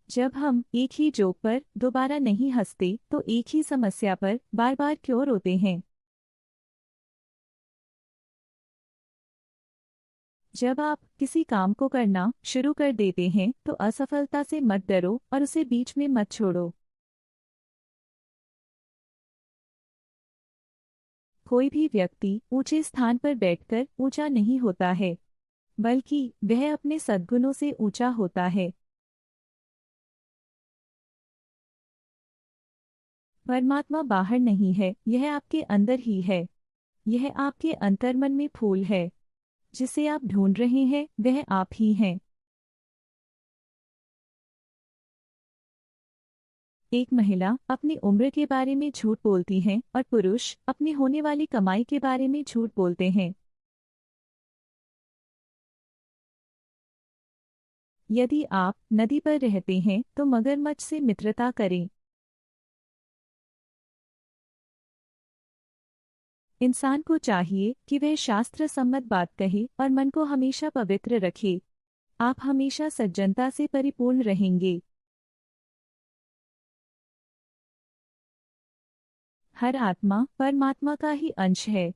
जब हम एक ही जोक पर दोबारा नहीं हंसते तो एक ही समस्या पर बार बार क्यों रोते हैं? जब आप किसी काम को करना शुरू कर देते हैं तो असफलता से मत डरो और उसे बीच में मत छोड़ो। कोई भी व्यक्ति ऊंचे स्थान पर बैठकर ऊंचा नहीं होता है, बल्कि वह अपने सद्गुणों से ऊंचा होता है। परमात्मा बाहर नहीं है, यह आपके अंदर ही है। यह आपके अंतर्मन में फूल है। जिसे आप ढूंढ रहे हैं वह आप ही हैं। एक महिला अपनी उम्र के बारे में झूठ बोलती है और पुरुष अपनी होने वाली कमाई के बारे में झूठ बोलते हैं। यदि आप नदी पर रहते हैं तो मगरमच्छ से मित्रता करें। इंसान को चाहिए कि वह शास्त्र सम्मत बात कहे और मन को हमेशा पवित्र रखे। आप हमेशा सज्जनता से परिपूर्ण रहेंगे। हर आत्मा परमात्मा का ही अंश है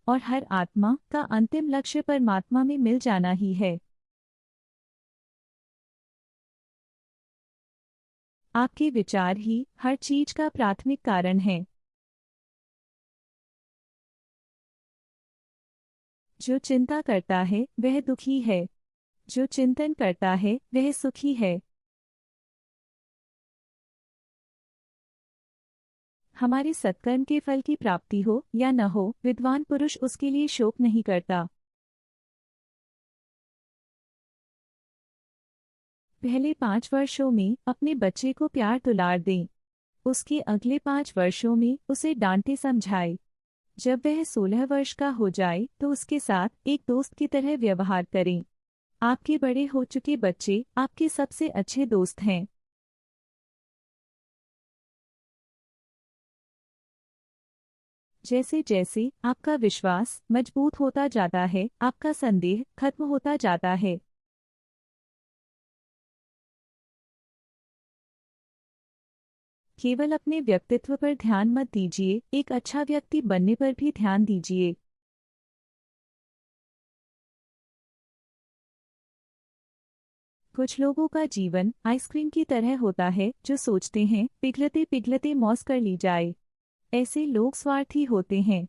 और हर आत्मा का अंतिम लक्ष्य परमात्मा में मिल जाना ही है। आपके विचार ही हर चीज का प्राथमिक कारण है। जो चिंता करता है वह दुखी है, जो चिंतन करता है वह सुखी है। हमारे सत्कर्म के फल की प्राप्ति हो या न हो, विद्वान पुरुष उसके लिए शोक नहीं करता। पहले 5 वर्षों में अपने बच्चे को प्यार दुलार दें। उसके अगले 5 वर्षों में उसे डांटे समझाए। जब वह 16 वर्ष का हो जाए तो उसके साथ एक दोस्त की तरह व्यवहार करें। आपके बड़े हो चुके बच्चे आपके सबसे अच्छे दोस्त हैं। जैसे जैसे आपका विश्वास मजबूत होता जाता है, आपका संदेह खत्म होता जाता है। केवल अपने व्यक्तित्व पर ध्यान मत दीजिए, एक अच्छा व्यक्ति बनने पर भी ध्यान दीजिए। कुछ लोगों का जीवन आइसक्रीम की तरह होता है, जो सोचते हैं पिघलते पिघलते मौज कर ली जाए। ऐसे लोग स्वार्थी होते हैं।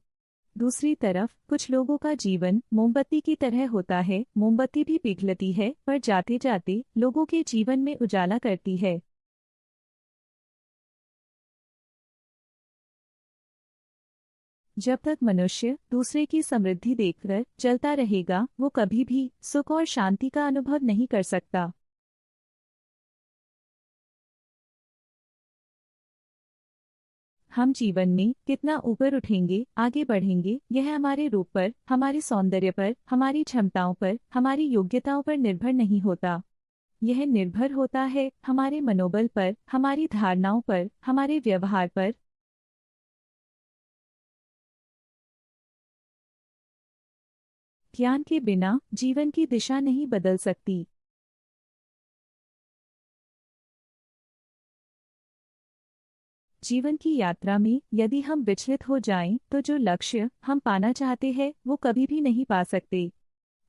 दूसरी तरफ कुछ लोगों का जीवन मोमबत्ती की तरह होता है, मोमबत्ती भी पिघलती है पर जाते जाते लोगों के जीवन में उजाला करती है। जब तक मनुष्य दूसरे की समृद्धि देखकर चलता रहेगा, वो कभी भी सुख और शांति का अनुभव नहीं कर सकता। हम जीवन में कितना ऊपर उठेंगे, आगे बढ़ेंगे, यह हमारे रूप पर, हमारे सौंदर्य पर, हमारी क्षमताओं पर, हमारी योग्यताओं पर निर्भर नहीं होता। यह निर्भर होता है हमारे मनोबल पर, हमारी धारणाओं पर, हमारे व्यवहार पर। ज्ञान के बिना जीवन की दिशा नहीं बदल सकती। जीवन की यात्रा में यदि हम विचलित हो जाएं, तो जो लक्ष्य हम पाना चाहते हैं वो कभी भी नहीं पा सकते।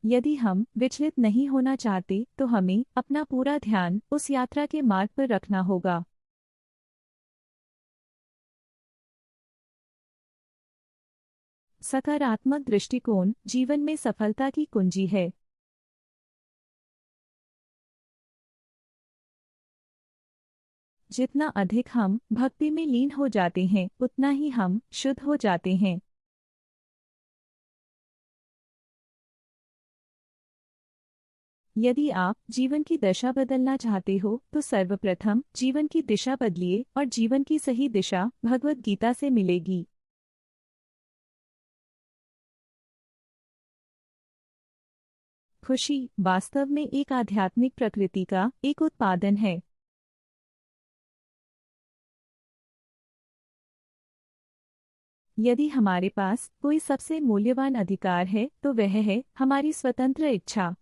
यदि हम विचलित नहीं होना चाहते तो हमें अपना पूरा ध्यान उस यात्रा के मार्ग पर रखना होगा। सकारात्मक दृष्टिकोण जीवन में सफलता की कुंजी है। जितना अधिक हम भक्ति में लीन हो जाते हैं, उतना ही हम शुद्ध हो जाते हैं। यदि आप जीवन की दशा बदलना चाहते हो तो सर्वप्रथम जीवन की दिशा बदलिए और जीवन की सही दिशा भगवत गीता से मिलेगी। खुशी वास्तव में एक आध्यात्मिक प्रकृति का एक उत्पादन है। यदि हमारे पास कोई सबसे मूल्यवान अधिकार है तो वह है हमारी स्वतंत्र इच्छा,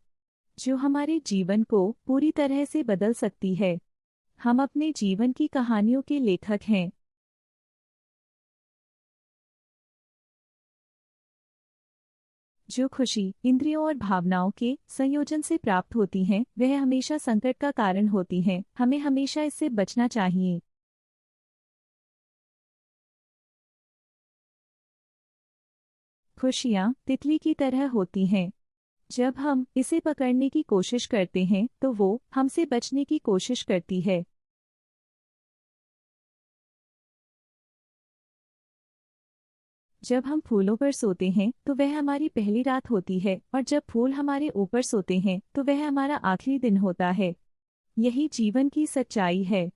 जो हमारे जीवन को पूरी तरह से बदल सकती है। हम अपने जीवन की कहानियों के लेखक हैं। जो खुशी इंद्रियों और भावनाओं के संयोजन से प्राप्त होती है वह हमेशा संकट का कारण होती है। हमें हमेशा इससे बचना चाहिए। खुशियाँ तितली की तरह होती हैं। जब हम इसे पकड़ने की कोशिश करते हैं तो वो हमसे बचने की कोशिश करती है। जब हम फूलों पर सोते हैं तो वह हमारी पहली रात होती है, और जब फूल हमारे ऊपर सोते हैं तो वह हमारा आखिरी दिन होता है। यही जीवन की सच्चाई है।